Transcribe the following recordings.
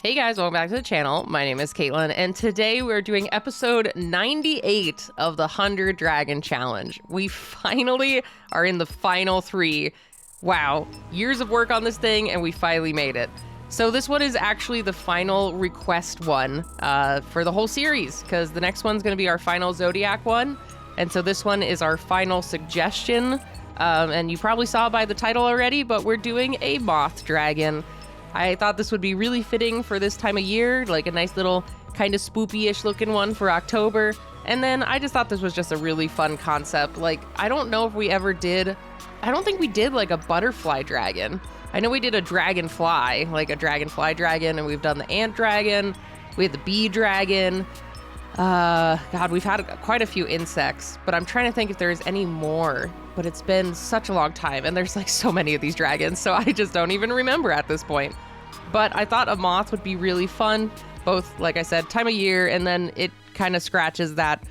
Hey guys, welcome back to the channel. My name is Katelyn, and today we're doing episode 98 of the 100 Dragon Challenge. We finally are in the final 3. Wow, years of work on this thing, and we finally made it. So this one is actually the final request one for the whole series, because the next one's going to be our final Zodiac one, and so this one is our final suggestion. And you probably saw by the title already, but we're doing a Moth Dragon. I thought this would be really fitting for this time of year, like a nice little kind of spoopy-ish looking one for October. And then I just thought this was just a really fun concept. Like, I don't know if we ever did, I don't think we did like a butterfly dragon. I know we did a dragonfly, like a dragonfly dragon, and we've done the ant dragon. We had the bee dragon. God, we've had quite a few insects, but I'm trying to think if there's any more. But it's been such a long time, and there's like so many of these dragons, so I just don't even remember at this point. But I thought a moth would be really fun, both, like I said, time of year, and then it kind of scratches that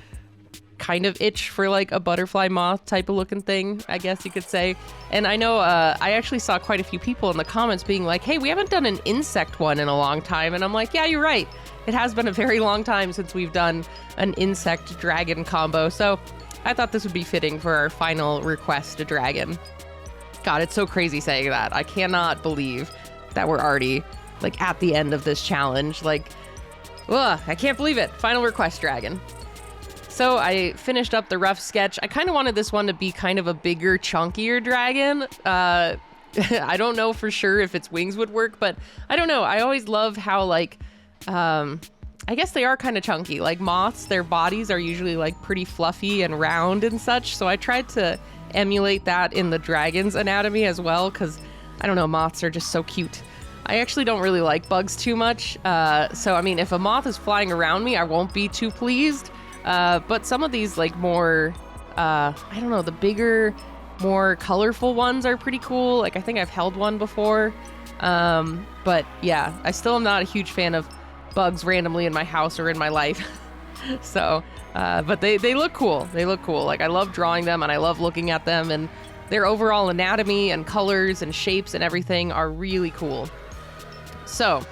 kind of itch for like a butterfly moth type of looking thing, I guess you could say. And I know I actually saw quite a few people in the comments being like, hey, we haven't done an insect one in a long time. And I'm like, yeah, you're right. It has been a very long time since we've done an insect dragon combo. So I thought this would be fitting for our final request dragon. God, it's so crazy saying that. I cannot believe that we're already like at the end of this challenge. Like, ugh, I can't believe it. Final request dragon. So I finished up the rough sketch. I kind of wanted this one to be kind of a bigger, chunkier dragon. I don't know for sure if its wings would work, but I don't know. I always love how like, I guess they are kind of chunky. Like moths, their bodies are usually like pretty fluffy and round and such. So I tried to emulate that in the dragon's anatomy as well, because I don't know, moths are just so cute. I actually don't really like bugs too much. So I mean, if a moth is flying around me, I won't be too pleased. But some of these like more, I don't know, the bigger, more colorful ones are pretty cool. Like I think I've held one before. But yeah, I still am not a huge fan of bugs randomly in my house or in my life. So, but they look cool. They look cool. Like I love drawing them and I love looking at them, and their overall anatomy and colors and shapes and everything are really cool. So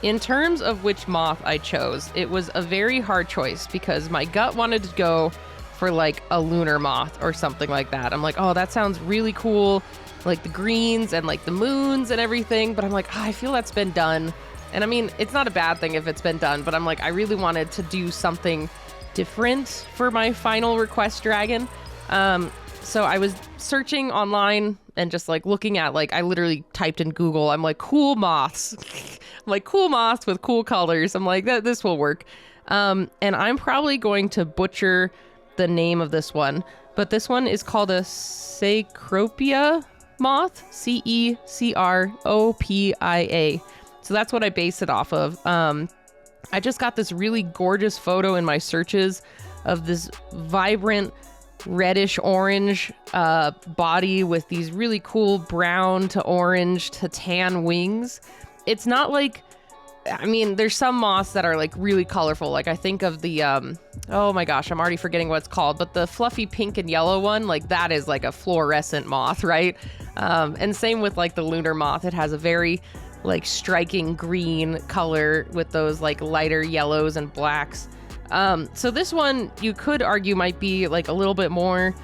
in terms of which moth I chose, it was a very hard choice because my gut wanted to go for like a lunar moth or something like that. I'm like, oh, that sounds really cool. Like the greens and like the moons and everything. But I'm like, oh, I feel that's been done. And I mean, it's not a bad thing if it's been done, but I'm like, I really wanted to do something different for my final request dragon. So I was searching online and just like looking at, like, I literally typed in Google, I'm like, cool moths. I'm like, cool moths with cool colors. I'm like, this will work. And I'm probably going to butcher the name of this one, but this one is called a Cecropia moth, Cecropia. So that's what I based it off of. I just got this really gorgeous photo in my searches of this vibrant reddish orange body with these really cool brown to orange to tan wings. It's not like, I mean, there's some moths that are like really colorful. Like I think of the, oh my gosh, I'm already forgetting what it's called, but the fluffy pink and yellow one, like that is like a fluorescent moth, right? And same with like the lunar moth. It has a very like striking green color with those like lighter yellows and blacks. So this one you could argue might be like a little bit more,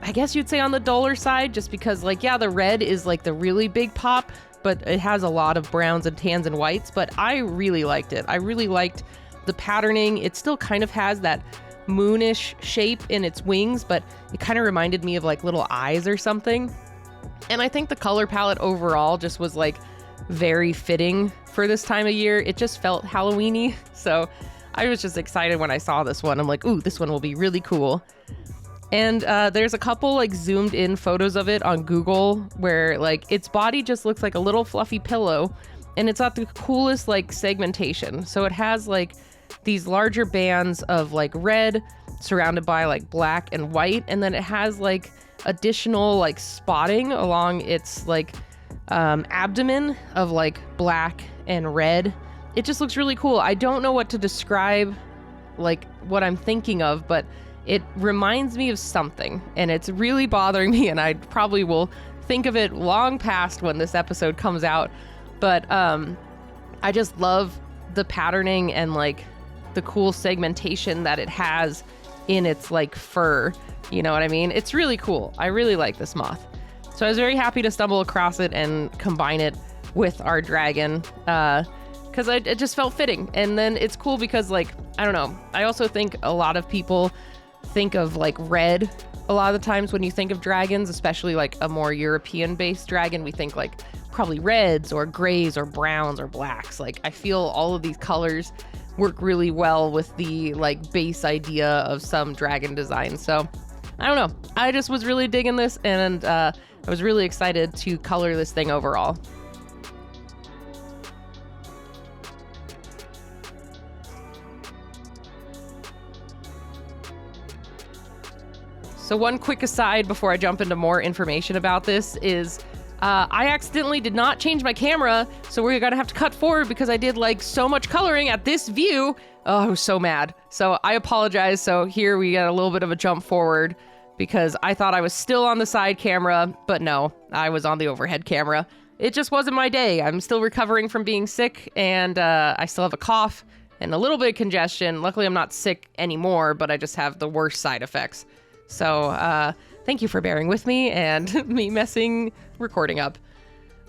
I guess you'd say on the duller side, just because like, yeah, the red is like the really big pop, but it has a lot of browns and tans and whites. But I really liked it. I really liked the patterning. It still kind of has that moonish shape in its wings, but it kind of reminded me of like little eyes or something. And I think the color palette overall just was like very fitting for this time of year. It just felt Halloween-y. So I was just excited when I saw this one. I'm like, ooh, this one will be really cool. And there's a couple like zoomed in photos of it on Google where like its body just looks like a little fluffy pillow, and it's got the coolest like segmentation. So it has like these larger bands of like red surrounded by like black and white, and then it has like additional like spotting along its like abdomen of like black and red. It just looks really cool. I don't know what to describe like what I'm thinking of, but it reminds me of something, and it's really bothering me, and I probably will think of it long past when this episode comes out. But I just love the patterning and like the cool segmentation that it has in its like fur. You know what I mean? It's really cool. I really like this moth. So I was very happy to stumble across it and combine it with our dragon because it just felt fitting. And then it's cool because, like, I don't know. I also think a lot of people think of like red a lot of the times when you think of dragons, especially like a more European-based dragon. We think like probably reds or grays or browns or blacks. Like, I feel all of these colors work really well with the like base idea of some dragon design. So I don't know. I just was really digging this, and I was really excited to color this thing overall. So one quick aside before I jump into more information about this is I accidentally did not change my camera, so we're gonna have to cut forward because I did like so much coloring at this view. Oh, I was so mad. So I apologize. So here we got a little bit of a jump forward because I thought I was still on the side camera, but no, I was on the overhead camera. It just wasn't my day. I'm still recovering from being sick, and I still have a cough and a little bit of congestion. Luckily, I'm not sick anymore, but I just have the worst side effects. So thank you for bearing with me and me messing recording up.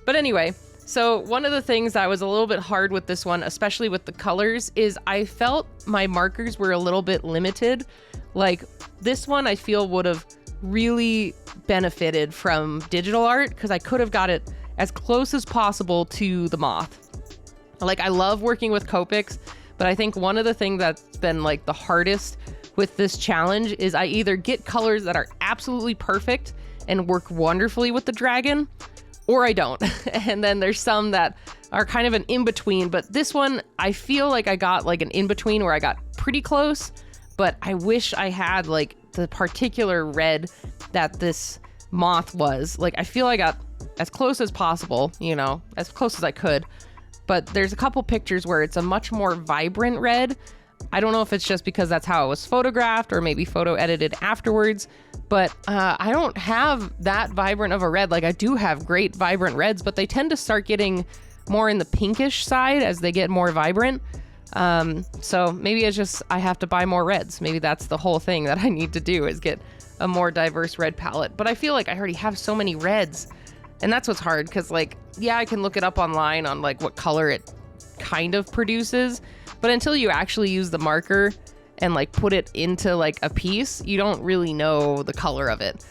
But anyway, so one of the things that was a little bit hard with this one, especially with the colors, is I felt my markers were a little bit limited. Like this one I feel would have really benefited from digital art because I could have got it as close as possible to the moth. Like, I love working with Copics, but I think one of the things that's been like the hardest with this challenge is I either get colors that are absolutely perfect and work wonderfully with the dragon, or I don't. And then there's some that are kind of an in-between, but this one, I feel like I got like an in-between where I got pretty close, but I wish I had like the particular red that this moth was. Like, I feel I got as close as possible, you know, as close as I could, but there's a couple pictures where it's a much more vibrant red. I don't know if it's just because that's how it was photographed or maybe photo edited afterwards, but I don't have that vibrant of a red. Like, I do have great vibrant reds, but they tend to start getting more in the pinkish side as they get more vibrant. So maybe it's just I have to buy more reds. Maybe that's the whole thing that I need to do, is get a more diverse red palette. But I feel like I already have so many reds, and that's what's hard because, like, yeah, I can look it up online on like what color it kind of produces, but until you actually use the marker and like put it into like a piece, you don't really know the color of it.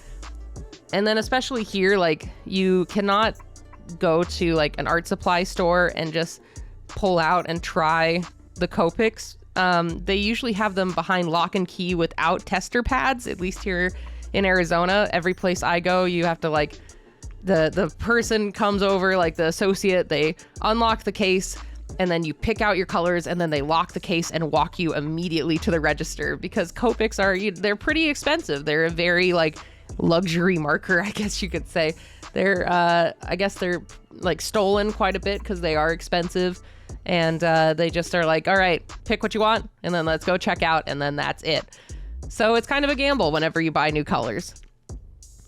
And then especially here, like, you cannot go to like an art supply store and just pull out and try the Copics. They usually have them behind lock and key without tester pads, at least here in Arizona. Every place I go, you have to like, the person comes over, like the associate, they unlock the case, and then you pick out your colors, and then they lock the case and walk you immediately to the register, because Copics they're pretty expensive. They're a very like luxury marker, I guess you could say. I guess they're like stolen quite a bit because they are expensive, and they just are like, all right, pick what you want, and then let's go check out, and then that's it. So it's kind of a gamble whenever you buy new colors.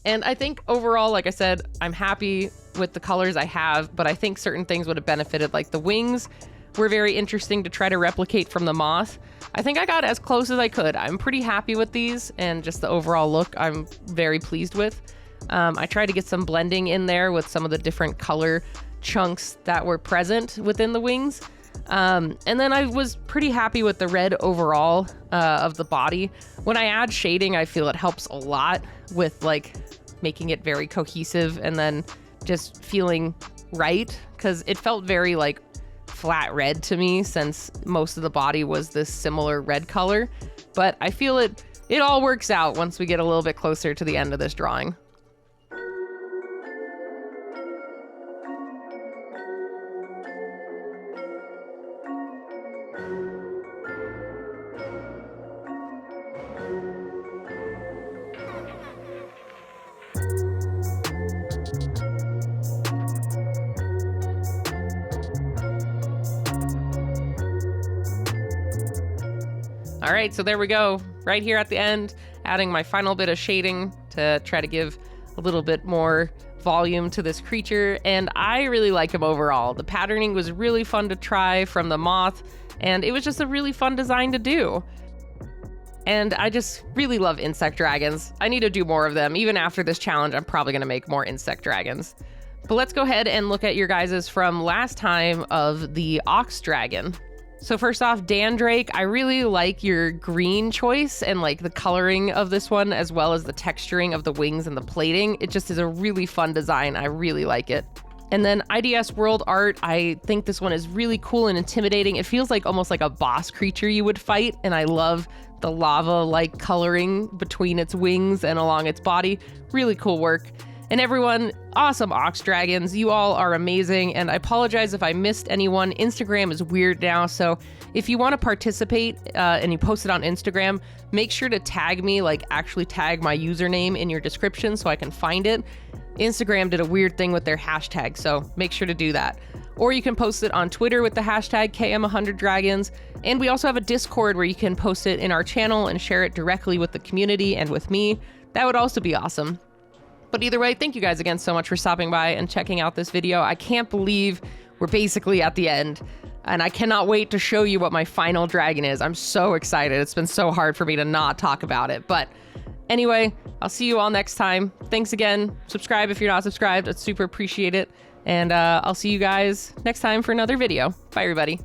And I think overall, like I said, I'm happy with the colors I have, but I think certain things would have benefited. Like the wings were very interesting to try to replicate from the moth. I think I got as close as I could. I'm pretty happy with these, and just the overall look I'm very pleased with. I tried to get some blending in there with some of the different color chunks that were present within the wings. And then I was pretty happy with the red overall of the body. When I add shading, I feel it helps a lot with like making it very cohesive and then just feeling right, because it felt very like flat red to me since most of the body was this similar red color. But I feel it all works out once we get a little bit closer to the end of this drawing. All right, so there we go. Right here at the end, adding my final bit of shading to try to give a little bit more volume to this creature, and I really like him overall. The patterning was really fun to try from the moth, and it was just a really fun design to do. And I just really love insect dragons. I need to do more of them. Even after this challenge, I'm probably going to make more insect dragons. But let's go ahead and look at your guys's from last time of the ox dragon. So first off, Dan Drake, I really like your green choice and like the coloring of this one, as well as the texturing of the wings and the plating. It just is a really fun design. I really like it. And then IDS World Art, I think this one is really cool and intimidating. It feels like almost like a boss creature you would fight, and I love the lava-like coloring between its wings and along its body. Really cool work. And everyone, awesome ox dragons. You all are amazing, and I apologize if I missed anyone. Instagram is weird now, so if you want to participate and you post it on Instagram, make sure to tag me, like actually tag my username in your description so I can find it. Instagram did a weird thing with their hashtag, so make sure to do that. Or you can post it on Twitter with the hashtag KM100Dragons. And we also have a Discord where you can post it in our channel and share it directly with the community and with me. That would also be awesome. But either way, thank you guys again so much for stopping by and checking out this video. I can't believe we're basically at the end, and I cannot wait to show you what my final dragon is. I'm so excited. It's been so hard for me to not talk about it. But anyway, I'll see you all next time. Thanks again. Subscribe if you're not subscribed. I'd super appreciate it. And I'll see you guys next time for another video. Bye, everybody.